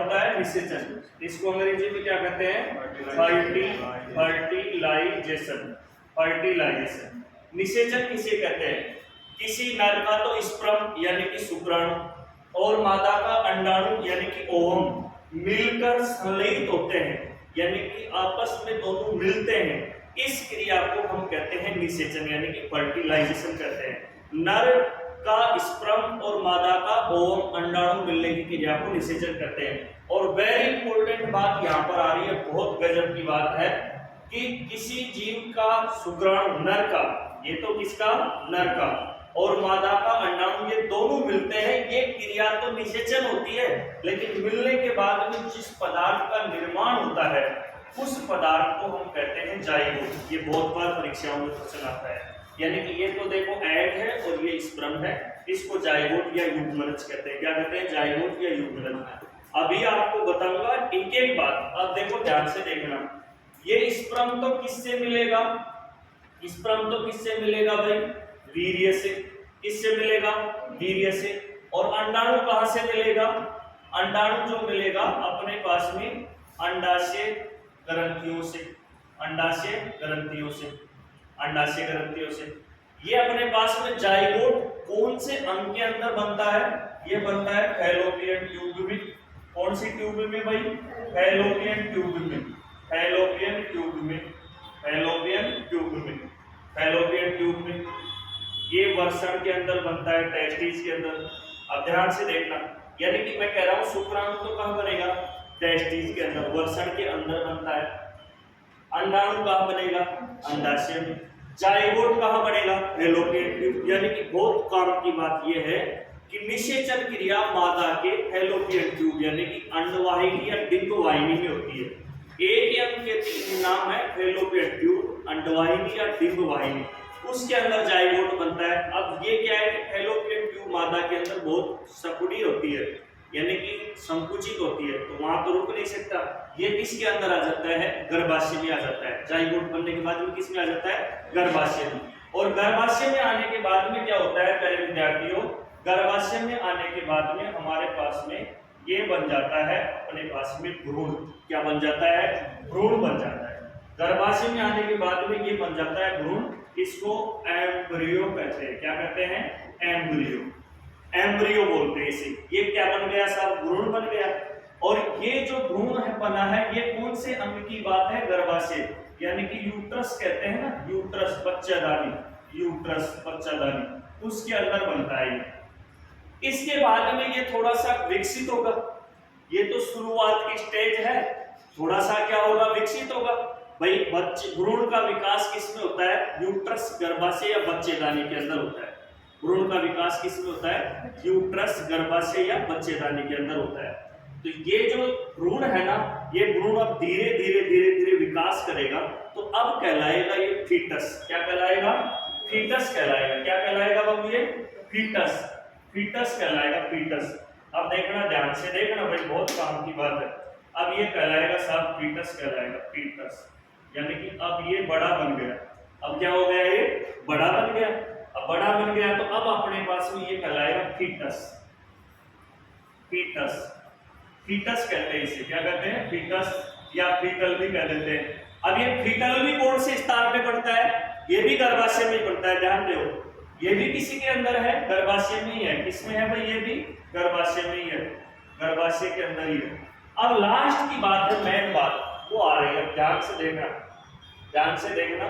होता है निषेचन। इसको अंग्रेजी में क्या कहते हैं? फर्टिलाइजेशन। फर्टिलाइजेशन। निषेचन किसे कहते हैं? किसी नर का तो स्पर्म यानी कि शुक्राणु और मादा का अंडाणु यानी कि ओवम मिलकर संलयित होते हैं, यानी कि आपस में दोनों मिलते हैं। इस क्रिया को हम कहते हैं निषेचन यानी कि फर्टिलाइजेशन कहते हैं। नर का स्पर्म और मादा का ओवम अंडाणु मिलने की क्रिया को निषेचन कहते हैं। और वेरी इंपॉर्टेंट बात यहाँ पर आ रही है, बहुत गजब की बात है कि किसी जीव का शुक्राणु नर का, ये तो किसका? नर का, और मादा का अंडाणु, ये दोनों मिलते हैं, ये क्रिया तो निषेचन होती है, लेकिन मिलने के बाद में जिस पदार्थ का निर्माण होता है उस पदार्थ को हम कहते हैं जाइगोट। ये बहुत बार परीक्षाओं में क्वेश्चन आता है, यानी कि ये तो देखो एग है और ये स्पर्म है, इसको जाइगोट या युग्मनज कहते हैं। क्या कहते हैं? जाइगोट या युग्मनज। अभी आपको बताऊंगा एक एक बात। अब देखो ध्यान से देखना, ये स्पर्म तो किससे मिलेगा? स्पर्म तो किससे मिलेगा भाई? वीर्य से। किससे मिलेगा? वीर्य से। और अंडाणु कहां से मिलेगा? अंडाणु जो मिलेगा अपने पास में अंडाशय ग्रंथियों से। अंडाशय ग्रंथियों से। अंडाशय ग्रंथियों से। ये अपने पास में जाइगोट कौन से अंग के अंदर बनता है? ये बनता है फैलोपियन ट्यूब में। कौन सी ट्यूब में भाई? फैलोपियन ट्यूब में। फैलोपियन ट्यूब में। फैलोपियन ट्यूब में। फैलोपियन ट्यूब में। ये वृषण के अंदर बनता है, टेस्टिस के अंदर। अब ध्यान से देखना, यानी कि मैं कह रहा हूं शुक्राणु तो कहां बनेगा? टेस्टिस के अंदर, वृषण के अंदर बनता है। अंडाणु कहां बनेगा? अंडाशय में। जाइगोट कहां बनेगा? Fallopian tube. यानी कि बहुत काम की बात यह है कि निषेचन क्रिया मादा के फैलोपियन ट्यूब यानी कि अंडवाहिनी या डिंबवाहिनी में होती है। एक ही अंग के तीन नाम है, फैलोपियन ट्यूब, अंडवाहिनी या डिंबवाहिनी, उसके अंदर जाइगोट बनता है। अब ये क्या है कि फैलोपियन ट्यूब मादा के अंदर बहुत सकड़ी होती है, यानी कि संकुचित होती है, तो वहां तो रुक नहीं सकता। ये किसके अंदर आ जाता है? गर्भाशय में आ जाता है। जाइगोट बनने के बाद में किस में आ जाता है? गर्भाशय में। और गर्भाशय में आने के बाद में क्या होता है प्यारे विद्यार्थियों? गर्भाशय में आने के बाद में हमारे पास में ये बन जाता है अपने पास में भ्रूण। क्या बन जाता है? भ्रूण बन जाता है। गर्भाशय में आने के बाद में ये बन जाता है भ्रूण। इसको एम्ब्रियो कहते हैं। क्या कहते हैं? एम्ब्रियो। एम्ब्रियो बोलते हैं इसे। ये क्या बन गया साहब? भ्रूण बन गया। और ये जो भ्रूण है बना है, ये कौन से अंग की बात है? गर्भाशय, यानी कि यूट्रस कहते हैं ना, यूट्रस बच्चादानी। यूट्रस बच्चादानी, उसके अंदर बनता है ये। इसके बाद में ये थोड़ा सा विकसित होगा। ये तो शुरुआत की स्टेज है, थोड़ा सा क्या होगा? विकसित होगा। भाई बच्चे भ्रूण का विकास किसमें होता है? यूट्रस, गर्भाशय या बच्चेदानी के अंदर होता है। भ्रूण का विकास किसमें होता है? यूट्रस, गर्भाशय या बच्चेदानी के अंदर होता है। तो ये जो भ्रूण है ना, ये भ्रूण अब धीरे धीरे धीरे धीरे विकास करेगा, तो अब कहलाएगा ये फीटस। क्या कहलाएगा? फीटस कहलाएगा। क्या कहलाएगा बाबू? ये फीटस। फीटस कहलाएगा, फीटस। अब देखना, ध्यान से देखना भाई, बहुत काम की बात है। अब ये कहलाएगा साहब फीटस कहलाएगा, फीटस। यानी कि अब ये बड़ा बन गया। अब क्या हो गया? ये बड़ा बन गया। अब बड़ा बन गया तो अब अपने पास में ये कहलाएगा फीटस। फीटस। फीटस कहते हैं इसे। क्या कहते हैं? फीटस या फीटल भी कह देते हैं। अब ये फीटल भी कौन से स्थान पे पड़ता है? ये भी गर्भाशय में पड़ता है। ध्यान दो, ये भी किसी के अंदर है? गर्भाशय में ही है। किसमें है भाई? ये भी गर्भाशय में ही है, गर्भाशय के अंदर ही है। अब लास्ट की बात है, मेन बात वो आ रही है। ध्यान से देखना, ध्यान से देखना।